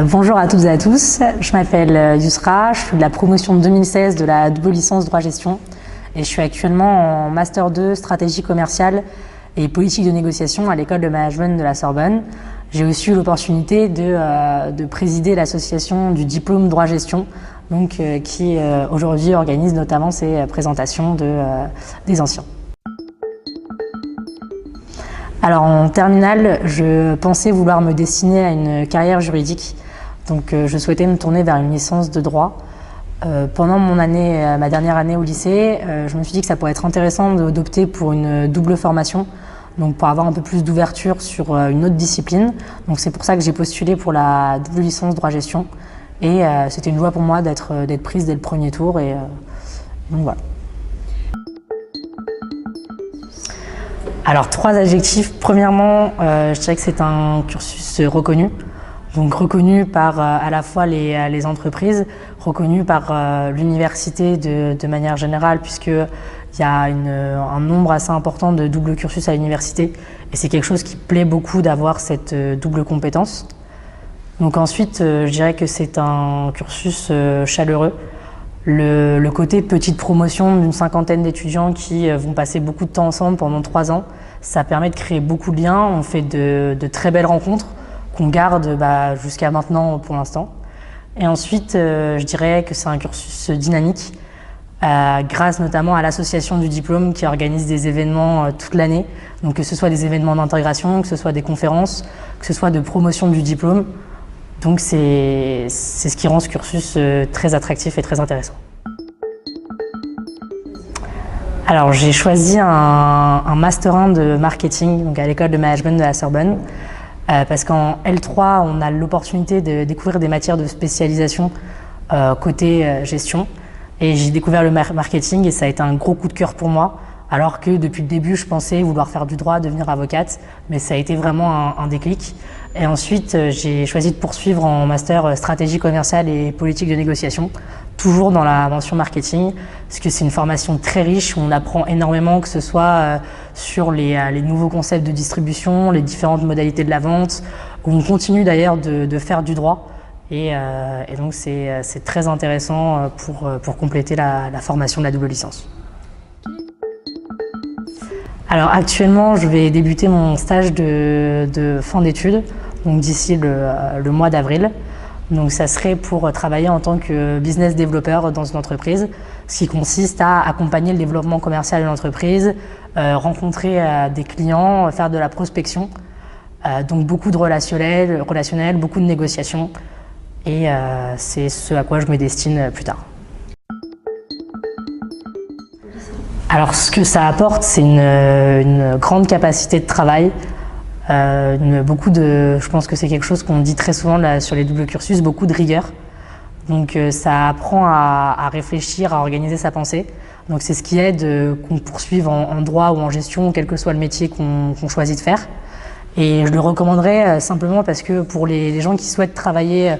Bonjour à toutes et à tous, je m'appelle Yusra, je suis de la promotion 2016 de la double licence droit-gestion et je suis actuellement en Master 2 stratégie commerciale et politique de négociation à l'école de management de la Sorbonne. J'ai aussi eu l'opportunité de présider l'association du diplôme droit-gestion, qui aujourd'hui organise notamment ces présentations des anciens. Alors en terminale, je pensais vouloir me destiner à une carrière juridique, donc je souhaitais me tourner vers une licence de droit. Pendant ma dernière année au lycée, je me suis dit que ça pourrait être intéressant d'opter pour une double formation, donc pour avoir un peu plus d'ouverture sur une autre discipline. Donc c'est pour ça que j'ai postulé pour la double licence droit-gestion et c'était une joie pour moi d'être prise dès le premier tour et donc voilà. Alors 3 adjectifs. Premièrement, je dirais que c'est un cursus reconnu. Donc reconnu par à la fois les entreprises, reconnu par l'université de manière générale, puisqu'il y a un nombre assez important de double cursus à l'université et c'est quelque chose qui plaît beaucoup d'avoir cette double compétence. Donc ensuite, je dirais que c'est un cursus chaleureux. Le côté petite promotion d'une 50aine d'étudiants qui vont passer beaucoup de temps ensemble pendant 3 ans, ça permet de créer beaucoup de liens, on fait de très belles rencontres qu'on garde jusqu'à maintenant pour l'instant. Et ensuite, je dirais que c'est un cursus dynamique, grâce notamment à l'association du diplôme qui organise des événements toute l'année, donc que ce soit des événements d'intégration, que ce soit des conférences, que ce soit de promotion du diplôme. Donc c'est ce qui rend ce cursus très attractif et très intéressant. Alors j'ai choisi un Master 1 de marketing donc à l'école de management de la Sorbonne parce qu'en L3 on a l'opportunité de découvrir des matières de spécialisation côté gestion et j'ai découvert le marketing et ça a été un gros coup de cœur pour moi alors que depuis le début je pensais vouloir faire du droit, devenir avocate, mais ça a été vraiment un déclic. Et ensuite, j'ai choisi de poursuivre en master stratégie commerciale et politique de négociation, toujours dans la mention marketing, parce que c'est une formation très riche où on apprend énormément, que ce soit sur les nouveaux concepts de distribution, les différentes modalités de la vente, où on continue d'ailleurs de faire du droit. Et donc c'est très intéressant pour compléter la formation de la double licence. Alors actuellement, je vais débuter mon stage de fin d'études, donc d'ici le mois d'avril. Donc ça serait pour travailler en tant que business développeur dans une entreprise, ce qui consiste à accompagner le développement commercial de l'entreprise, rencontrer des clients, faire de la prospection, donc beaucoup de relationnel, beaucoup de négociations, et c'est ce à quoi je me destine plus tard. Alors ce que ça apporte, c'est une grande capacité de travail, je pense que c'est quelque chose qu'on dit très souvent là, sur les doubles cursus, beaucoup de rigueur. Donc ça apprend à réfléchir, à organiser sa pensée. Donc c'est ce qui aide qu'on poursuive en droit ou en gestion, quel que soit le métier qu'on choisit de faire. Et je le recommanderais simplement parce que pour les gens qui souhaitent travailler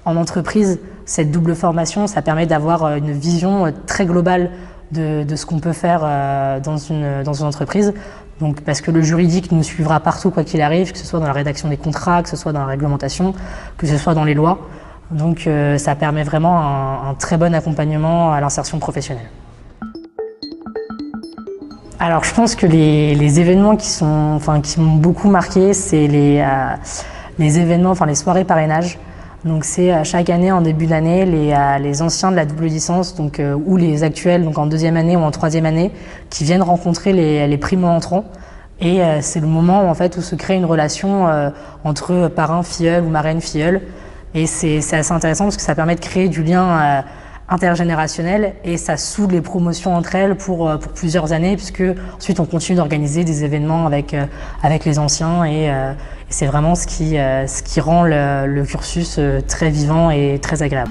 en entreprise, cette double formation, ça permet d'avoir une vision très globale de ce qu'on peut faire dans une entreprise. Donc, parce que le juridique nous suivra partout quoi qu'il arrive, que ce soit dans la rédaction des contrats, que ce soit dans la réglementation, que ce soit dans les lois. Donc ça permet vraiment un très bon accompagnement à l'insertion professionnelle. Alors je pense que les événements qui m'ont beaucoup marqué, c'est les événements, les soirées parrainage. Donc c'est chaque année, en début d'année, les anciens de la double licence, ou les actuels, donc en 2e année ou en 3e année, qui viennent rencontrer les primo-entrants. Et c'est le moment en fait où se crée une relation entre parrain-filleul ou marraine-filleul. Et c'est assez intéressant parce que ça permet de créer du lien intergénérationnel et ça soude les promotions entre elles pour plusieurs années, puisque ensuite on continue d'organiser des événements avec les anciens et c'est vraiment ce qui rend le cursus très vivant et très agréable.